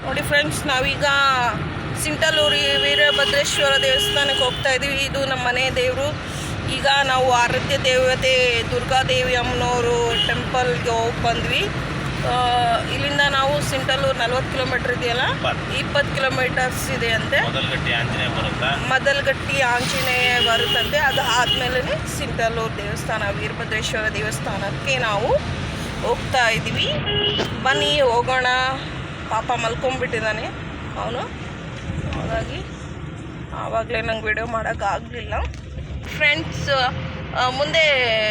ನೋಡಿ ಫ್ರೆಂಡ್ಸ್, ನಾವೀಗ ಸಿಂಟಲೂರಿ ವೀರಭದ್ರೇಶ್ವರ ದೇವಸ್ಥಾನಕ್ಕೆ ಹೋಗ್ತಾ ಇದ್ದೀವಿ. ಇದು ನಮ್ಮ ಮನೆ ದೇವರು. ಈಗ ನಾವು ಆರಾಧ್ಯ ದೇವತೆ ದುರ್ಗಾದೇವಿ ಅಮ್ಮನವರು ಟೆಂಪಲ್ಗೆ ಹೋಗಿ ಬಂದ್ವಿ. ಇಲ್ಲಿಂದ ನಾವು ಸಿಂಟಲೂರು 40 ಕಿಲೋಮೀಟರ್ ಇದೆಯಲ್ಲ, 20 ಕಿಲೋಮೀಟರ್ಸ್ ಇದೆ ಅಂತೆ. ಮದಲ್ಗಟ್ಟಿ ಆಂಜನೇಯ ಬರುತ್ತಂತೆ. ಅದು ಆದಮೇಲೆ ಸಿಂಟಲೂರು ದೇವಸ್ಥಾನ ವೀರಭದ್ರೇಶ್ವರ ದೇವಸ್ಥಾನಕ್ಕೆ ನಾವು ಹೋಗ್ತಾ ಇದ್ದೀವಿ. ಬನ್ನಿ ಹೋಗೋಣ. ಪಾಪ ಮಲ್ಕೊಂಡ್ಬಿಟ್ಟಿದ್ದಾನೆ ಅವನು, ಹಾಗಾಗಿ ಆವಾಗಲೇ ನಂಗೆ ವಿಡಿಯೋ ಮಾಡೋಕ್ಕಾಗಲಿಲ್ಲ. ಫ್ರೆಂಡ್ಸ್, ಮುಂದೆ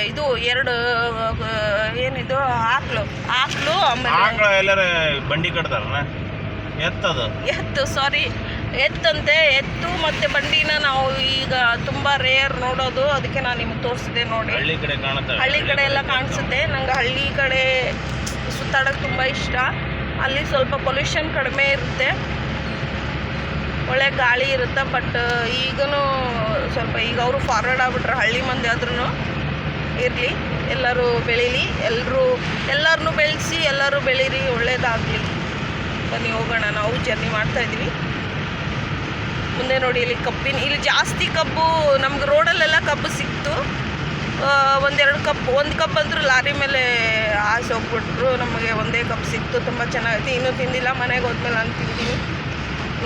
ಇದು 2 ಏನಿದು ಆಕಳು ಆಮೇಲೆ ಎಲ್ಲರೂ ಬಂಡಿ ಕಟ್ತಾರಲ್ಲ, ಎತ್ತಂತೆ. ಎತ್ತು ಮತ್ತು ಬಂಡಿನ ನಾವು ಈಗ ತುಂಬ ರೇರ್ ನೋಡೋದು. ಅದಕ್ಕೆ ನಾನು ನಿಮ್ಗೆ ತೋರಿಸಿದೆ. ನೋಡಿ, ಹಳ್ಳಿ ಕಡೆ ಎಲ್ಲ ಕಾಣಿಸುತ್ತೆ. ನಂಗೆ ಹಳ್ಳಿ ಕಡೆ ಸುತ್ತಾಡೋಕ್ಕೆ ತುಂಬ ಇಷ್ಟ. ಅಲ್ಲಿ ಸ್ವಲ್ಪ ಪೊಲ್ಯೂಷನ್ ಕಡಿಮೆ ಇರುತ್ತೆ, ಒಳ್ಳೆ ಗಾಳಿ ಇರುತ್ತೆ. ಬಟ್ ಈಗಲೂ ಸ್ವಲ್ಪ ಈಗ ಅವರು ಫಾರ್ವರ್ಡ್ ಆಗಿಬಿಟ್ರೆ, ಹಳ್ಳಿ ಮಂದಿ ಆದ್ರೂ ಇರಲಿ, ಎಲ್ಲರೂ ಬೆಳೀಲಿ, ಎಲ್ಲರನ್ನೂ ಬೆಳೆಸಿ, ಎಲ್ಲರೂ ಬೆಳೀರಿ, ಒಳ್ಳೇದಾಗಲಿ. ಬನ್ನಿ ಹೋಗೋಣ. ನಾವು ಜರ್ನಿ ಮಾಡ್ತಾಯಿದ್ದೀವಿ. ಮುಂದೆ ನೋಡಿ, ಇಲ್ಲಿ ಜಾಸ್ತಿ ಕಬ್ಬು, ನಮ್ಗೆ ರೋಡಲ್ಲೆಲ್ಲ ಕಬ್ಬು ಸಿಕ್ತು. ಒಂದು ಕಪ್ ಅಂದರೂ ಲಾರಿ ಮೇಲೆ ಆಸೆ ಹೋಗ್ಬಿಟ್ರು. ನಮಗೆ ಒಂದೇ ಕಪ್ ಸಿಕ್ತು, ತುಂಬ ಚೆನ್ನಾಗೈತಿ. ಇನ್ನೂ ತಿಂದಿಲ್ಲ, ಮನೆಗೆ ಹೋದ್ಮೇಲೆ ನಾನು ತಿಂತೀನಿ.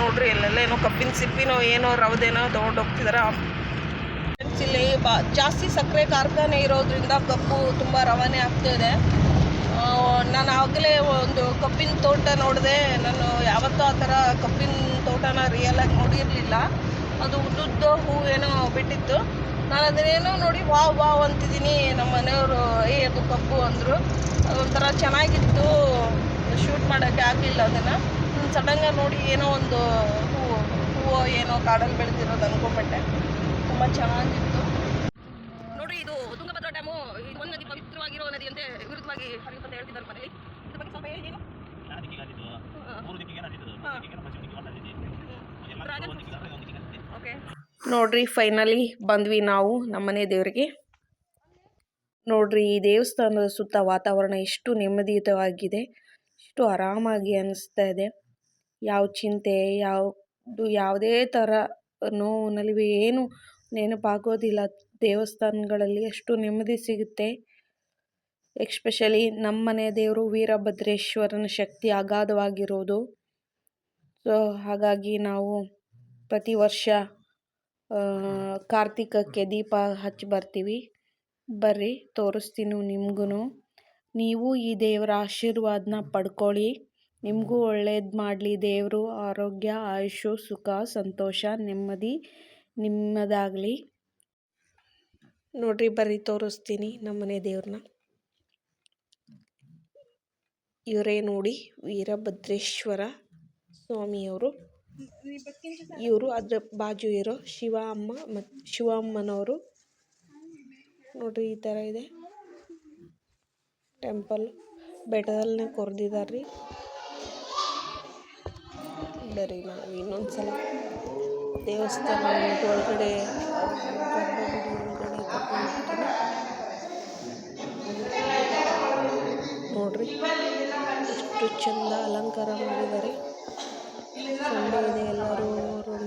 ನೋಡ್ರಿ, ಎಲ್ಲೆಲ್ಲ ಏನೋ ಕಬ್ಬಿನ ಸಿಪ್ಪಿನೋ ಏನೋ ರವದೇನೋ ತೊಗೊಂಡು ಹೋಗ್ತಿದಾರೆ. ಇಲ್ಲಿ ಜಾಸ್ತಿ ಸಕ್ಕರೆ ಕಾರ್ಖಾನೆ ಇರೋದ್ರಿಂದ ಕಬ್ಬು ತುಂಬ ರವಾನೆ ಆಗ್ತಾಯಿದೆ. ನಾನು ಆಗಲೇ ಒಂದು ಕಬ್ಬಿನ ತೋಟ ನೋಡಿದೆ. ನಾನು ಯಾವತ್ತೂ ಆ ಥರ ಕಬ್ಬಿನ ತೋಟನ ರಿಯಲಾಗಿ ನೋಡಿರಲಿಲ್ಲ. ಅದು ಉದ್ದುದ್ದ ಹೂವೇನೋ ಬಿಟ್ಟಿತ್ತು. ನಾನು ಅದನ್ನೇನೋ ನೋಡಿ ವಾವ್ ಅಂತಿದ್ದೀನಿ. ನಮ್ಮ ಮನೆಯವರು ಅದು ಕಬ್ಬು ಅಂದರು. ಅದೊಂಥರ ಚೆನ್ನಾಗಿತ್ತು, ಶೂಟ್ ಮಾಡೋಕ್ಕೆ ಆಗಲಿಲ್ಲ ಅದನ್ನು. ಸಡನ್ನಾಗಿ ನೋಡಿ ಏನೋ ಒಂದು ಹೂವು ಏನೋ ಕಾಡಲ್ಲಿ ಬೆಳೆದಿರೋದು ಅಂದ್ಕೊಂಡ್ಬಿಟ್ಟೆ. ತುಂಬ ಚೆನ್ನಾಗಿತ್ತು. ನೋಡಿ, ಇದು ತುಂಗಭದ್ರಾ ಡ್ಯಾಮು. ಇದು ಒಂದು ನದಿ, ಪವಿತ್ರವಾಗಿರೋ ನದಿಯಂತೆ ವಿರುದ್ಧವಾಗಿ ಹರಿಯುತ್ತೆ ಅಂತ ಹೇಳ್ತಿದ್ದಾರೆ ಮನೆಯಲ್ಲಿ. ಇದ್ರ ಬಗ್ಗೆ ಸ್ವಲ್ಪ ಹೇಳಿ. ಓಕೆ, ನೋಡ್ರಿ, ಫೈನಲಿ ಬಂದ್ವಿ ನಾವು ನಮ್ಮನೆ ದೇವರಿಗೆ. ನೋಡ್ರಿ, ಈ ದೇವಸ್ಥಾನದ ಸುತ್ತ ವಾತಾವರಣ ಎಷ್ಟು ನೆಮ್ಮದಿಯುತವಾಗಿದೆ, ಎಷ್ಟು ಆರಾಮಾಗಿ ಅನಿಸ್ತಾ ಇದೆ. ಯಾವ ಚಿಂತೆ, ಯಾವುದೇ ಥರ ನೋವು ನಲಿವೆ ಏನು ನೆನಪಾಗೋದಿಲ್ಲ. ದೇವಸ್ಥಾನಗಳಲ್ಲಿ ಅಷ್ಟು ನೆಮ್ಮದಿ ಸಿಗುತ್ತೆ. ಎಸ್ಪೆಷಲಿ ನಮ್ಮನೆ ದೇವರು ವೀರಭದ್ರೇಶ್ವರನ ಶಕ್ತಿ ಅಗಾಧವಾಗಿರೋದು. ಸೊ ಹಾಗಾಗಿ ನಾವು ಪ್ರತಿ ವರ್ಷ ಕಾರ್ತಿಕಕ್ಕೆ ದೀಪ ಹಚ್ಚಿ ಬರ್ತೀವಿ. ಬರ್ರಿ, ತೋರಿಸ್ತೀನಿ ನಿಮಗೂ. ನೀವು ಈ ದೇವರ ಆಶೀರ್ವಾದನ ಪಡ್ಕೊಳ್ಳಿ. ನಿಮಗೂ ಒಳ್ಳೇದು ಮಾಡಲಿ ದೇವರು. ಆರೋಗ್ಯ, ಆಯುಷು, ಸುಖ, ಸಂತೋಷ, ನೆಮ್ಮದಿ ನಿಮ್ಮದಾಗಲಿ. ನೋಡ್ರಿ, ಬರ್ರಿ, ತೋರಿಸ್ತೀನಿ ನಮ್ಮನೆ ದೇವ್ರನ್ನ. ಇವರೇ ನೋಡಿ, ವೀರಭದ್ರೇಶ್ವರ ಸ್ವಾಮಿಯವರು. ಇವರು ಅದ್ರ ಬಾಜು ಇರೋ ಶಿವಮ್ಮನವರು. ನೋಡ್ರಿ, ಈ ಥರ ಇದೆ ಟೆಂಪಲ್. ಬೆಟ್ಟದಲ್ಲೇ ಕೊರೆದಿದ್ದಾರೆ. ಬರೀ ನಾವು ಇನ್ನೊಂದ್ಸಲ ದೇವಸ್ಥಾನ ಒಳಗಡೆ ನೋಡ್ರಿ, ಎಷ್ಟು ಚಂದ ಅಲಂಕಾರ ಮಾಡಿದ್ದಾರೆ. ಸಂಡೆ ಇದೆ, ಎಲ್ಲರೂ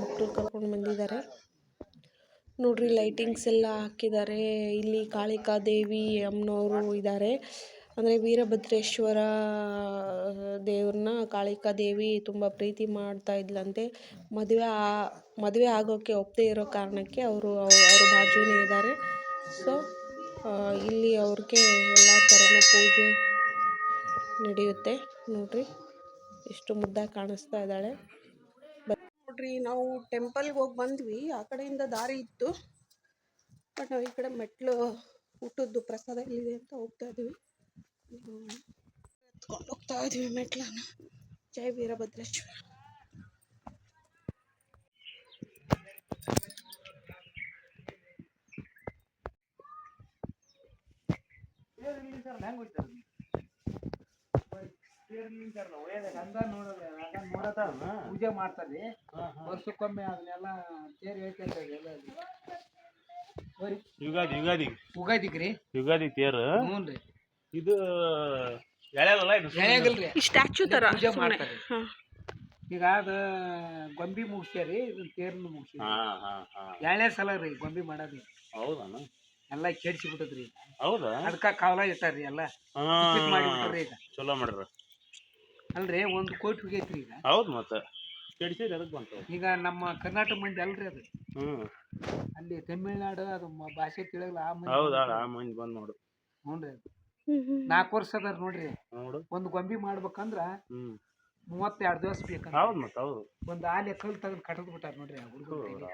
ಮಕ್ಕಳು ಕರ್ಕೊಂಡು ಬಂದಿದ್ದಾರೆ. ನೋಡ್ರಿ, ಲೈಟಿಂಗ್ಸ್ ಎಲ್ಲ ಹಾಕಿದ್ದಾರೆ. ಇಲ್ಲಿ ಕಾಳಿಕಾ ದೇವಿ ಅಮ್ಮನವರು ಇದ್ದಾರೆ. ಅಂದರೆ ವೀರಭದ್ರೇಶ್ವರ ದೇವ್ರನ್ನ ಕಾಳಿಕಾ ದೇವಿ ತುಂಬ ಪ್ರೀತಿ ಮಾಡ್ತಾ ಇದ್ಲಂತೆ. ಮದುವೆ ಆಗೋಕ್ಕೆ ಒಪ್ಪದೇ ಇರೋ ಕಾರಣಕ್ಕೆ ಅವ್ರ ಬಾಜುನೇ ಇದ್ದಾರೆ. ಸೊ ಇಲ್ಲಿ ಅವ್ರಿಗೆ ಎಲ್ಲ ಥರನೂ ಪೂಜೆ ನಡೆಯುತ್ತೆ. ನೋಡ್ರಿ, ಎಷ್ಟು ಮುದ್ದಾಗಿ ಕಾಣಿಸ್ತಾ ಇದ್ದಾಳೆ. ನೋಡ್ರಿ, ನಾವು ಟೆಂಪಲ್ಗೆ ಹೋಗಿ ಬಂದ್ವಿ. ಆ ಕಡೆಯಿಂದ ದಾರಿ ಇತ್ತು, ಬಟ್ ನಾವು ಈ ಕಡೆ ಮೆಟ್ಲು ಊಟದ್ದು ಪ್ರಸಾದ ಎಲ್ಲಿದೆ ಅಂತ ಹೋಗ್ತಾ ಇದ್ದೀವಿ. ಎತ್ಕೊಂಡು ಹೋಗ್ತಾ ಇದ್ದೀವಿ ಮೆಟ್ಲನ್ನ. ಜೈ ವೀರಭದ್ರೇಶ್ವರ. ಪೂಜೆ ಮಾಡ್ತಾರೆ ವರ್ಷಕ್ಕೊಮ್ಮೆ. ಅದನ್ನೆಲ್ಲ ತೇರು ಯುಗಾದಿ ತೇರು. ಇದು ಸ್ಟ್ಯಾಚ್ಯೂ ತರ ಪೂಜೆ ಮಾಡ್ತಾರೆ. ಈಗ ಅದು ಗೊಂಬಿ ಮುಗಿಸ್ಯಾರಿ ಇದನ್ನ ತೇರ್ನು ಮುಗಿಸಿ ಹಾ ಹಾ ಹಾ 2ನೇ ಸಲ ರೀ ಗೊಂಬಿ ಮಾಡೋದು ಹೌದನ ಎಲ್ಲ ಕೆಡ್ಸಿ ಬಿಟ್ಟದ್ರಿ ಹೌದಾ ಅದಕ್ಕೆ ಕಾವಲ ಇಟ್ಟಾರ್ರಿ ಎಲ್ಲ ಟಿಕೆಟ್ ಮಾಡಿ ಬಿಟ್ಟಾರ್ರಿ ಈಗ ಚಲೋ ಮಾಡ್ರ ಅಲ್ರಿ 1 ಕೋಟಿ ಹೋಗೈತ್ರಿ ಈಗ ಹೌದು ಮತ್ತೆ ಕೆಡಿಸಿದ್ರೆ ಅದಕ್ಕೆ ಬಂತು ಈಗ ನಮ್ಮ ಕರ್ನಾಟಕ ಮಂದಿ ಅಲ್ರಿ ಅದು ಅಲ್ಲಿ ತಮಿಳ್ನಾಡು ಅದು ಭಾಷೆ ತಿಳಿಯಲ್ಲ ಆ ಮಂದಿ ಹೌದಾ ಆ ಮಂದಿ ಬಂದ್ ನೋಡು ನೋಡ್ರಿ 4 ವರ್ಷ ಅದಾರ ನೋಡ್ರಿ ನೋಡು ಒಂದು ಗೊಂಬಿ ಮಾಡ್ಬೇಕಂದ್ರ 32 ದಿವಸ ಬೇಕಂತ ಹೌದು ಮತ್ತೆ ಹೌದು ಒಂದು ಆಲೆ ಕಲ್ ತೆಗೆದು ಕಟ್ಟದ್ ಬಿಟ್ಟಾರ ನೋಡ್ರಿ ಆ ಹುಡುಗರು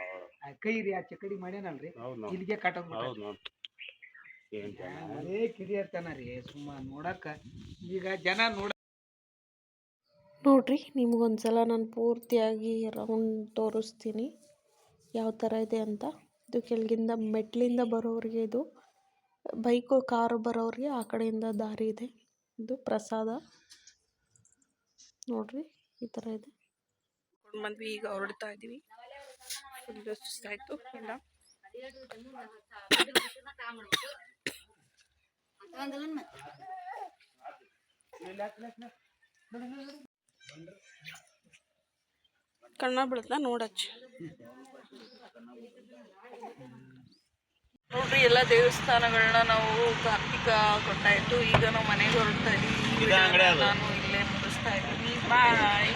ಕೈ ರೀ ಆ ಚಕಡಿ ಮಾಡ್ಯಾನಲ್ರಿ ಇಲ್ಲಿಗೆ ಕಟ್ಟದ್ ಬಿಟ್ಟಾರ ಅದೇ ಕಿರಿಯರ್ತನ ರೀ ಸುಮ್ಮ ನೋಡಕ್ಕ ಈಗ ಜನ ನೋಡ್ರಿ ನಿಮ್ಗೊಂದ್ಸಲ ನಾನು ಪೂರ್ತಿಯಾಗಿ ರೌಂಡ್ ತೋರಿಸ್ತೀನಿ ಯಾವ ಥರ ಇದೆ ಅಂತ. ಇದು ಕೆಳಗಿಂದ ಮೆಟ್ಲಿಂದ ಬರೋರಿಗೆ, ಇದು ಬೈಕು ಕಾರು ಬರೋರಿಗೆ ಆ ಕಡೆಯಿಂದ ದಾರಿ ಇದೆ. ಇದು ಪ್ರಸಾದ ನೋಡ್ರಿ ಈ ಥರ ಇದೆ. ಬಂದ್ವಿ, ಈಗ ಹೊರಡ್ತಾ ಇದ್ದೀವಿ. ಫುಲ್ ಸುಸ್ತಾಯಿತು ಎಲ್ಲ. ಕಣ್ಣ ಬೀಳುತ್ತಾ ನೋಡಚ್ಚ ನೋಡ್ರಿ, ಎಲ್ಲ ದೇವಸ್ಥಾನಗಳನ್ನ ನಾವು ಕಾರ್ತಿಕ ಕೊಟ್ಟಾಯ್ತು. ಈಗ ನಾವು ಮನೆಗೆ ಹೊರಡ್ತಾ ಇದ್ದೀವಿ. ನಾನು ಇಲ್ಲೇ ಮುಗಿಸ್ತಾ ಇದ್ದೀನಿ. ಬಾಯ್.